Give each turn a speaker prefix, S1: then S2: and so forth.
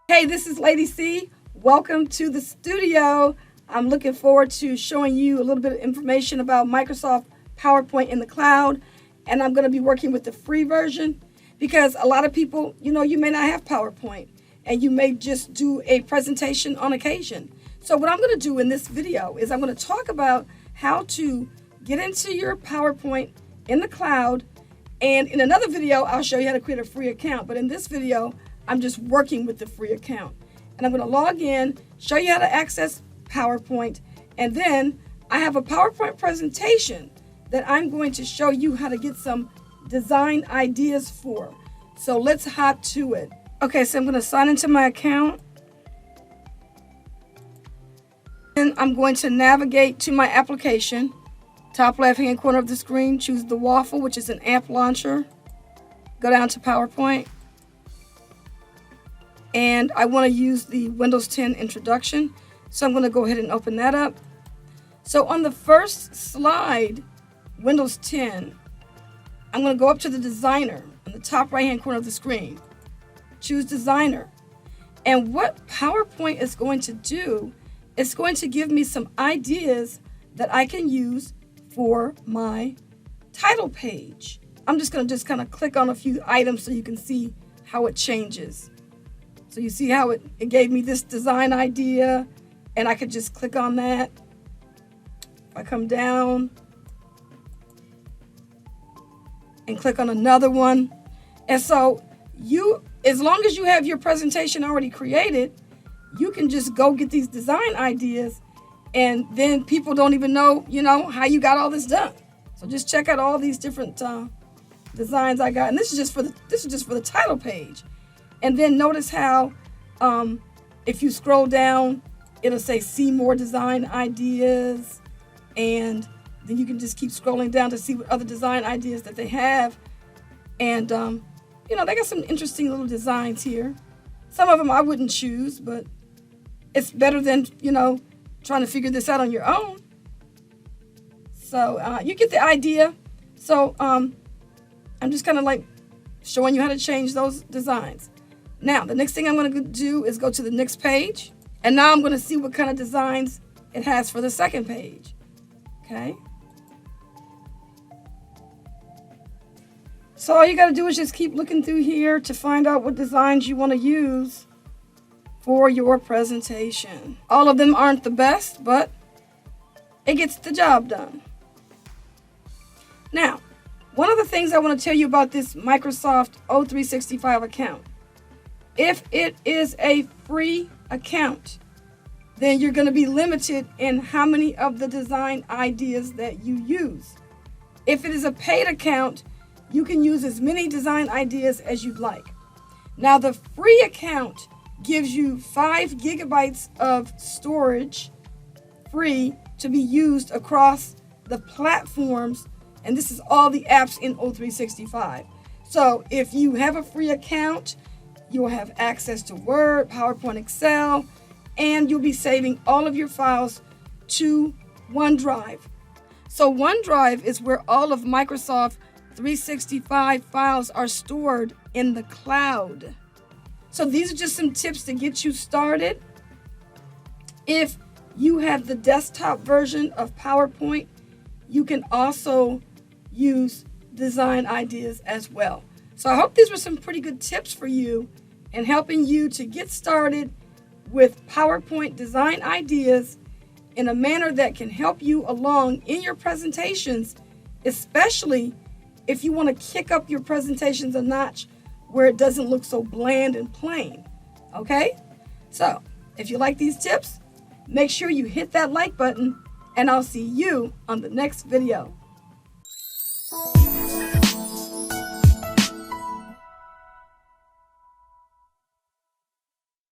S1: Hey, this is Lady C. Welcome to the studio. I'm looking forward to showing you a little bit of information about Microsoft PowerPoint in the cloud. And I'm going to be working with the free version because a lot of people, you may not have PowerPoint and you may just do a presentation on occasion. So what I'm going to do in this video is I'm going to talk about how to get into your PowerPoint in the cloud. And in another video, I'll show you how to create a free account. But in this video, I'm just working with the free account. And I'm going to log in, show you how to access PowerPoint. And then I have a PowerPoint presentation that I'm going to show you how to get some design ideas for. So let's hop to it. Okay, so I'm going to sign into my account. And I'm going to navigate to my application. Top left-hand corner of the screen, choose the waffle, which is an amp launcher. Go down to PowerPoint. And I want to use the Windows 10 introduction. So I'm going to go ahead and open that up. So on the first slide, Windows 10, I'm going to go up to the designer on the top right-hand corner of the screen. Choose designer. And what PowerPoint is going to do, it's going to give me some ideas that I can use for my title page. I'm just going to kind of click on a few items so you can see how it changes. So you see how it gave me this design idea, and I could just click on that. If I come down and click on another one. And so as long as you have your presentation already created, you can just go get these design ideas, and then people don't even know, how you got all this done. So just check out all these different designs I got, and this is just for the title page. And then notice how if you scroll down, it'll say see more design ideas, and then you can just keep scrolling down to see what other design ideas that they have. And they got some interesting little designs here. Some of them I wouldn't choose, but it's better than trying to figure this out on your own. So you get the idea. So I'm just kind of like showing you how to change those designs. Now, the next thing I'm going to do is go to the next page. And now I'm going to see what kind of designs it has for the second page. Okay. So all you got to do is just keep looking through here to find out what designs you want to use for your presentation. All of them aren't the best, but it gets the job done. Now, one of the things I want to tell you about this Microsoft O365 account. If it is a free account, then you're going to be limited in how many of the design ideas that you use. If it is a paid account, you can use as many design ideas as you'd like. Now, the free account gives you 5 gigabytes of storage free to be used across the platforms, and this is all the apps in O365. So if you have a free account, you'll have access to Word, PowerPoint, Excel, and you'll be saving all of your files to OneDrive. So OneDrive is where all of Microsoft 365 files are stored in the cloud. So these are just some tips to get you started. If you have the desktop version of PowerPoint, you can also use design ideas as well. So I hope these were some pretty good tips for you in helping you to get started with PowerPoint design ideas in a manner that can help you along in your presentations, especially if you want to kick up your presentations a notch where it doesn't look so bland and plain. Okay? So if you like these tips, make sure you hit that like button, and I'll see you on the next video.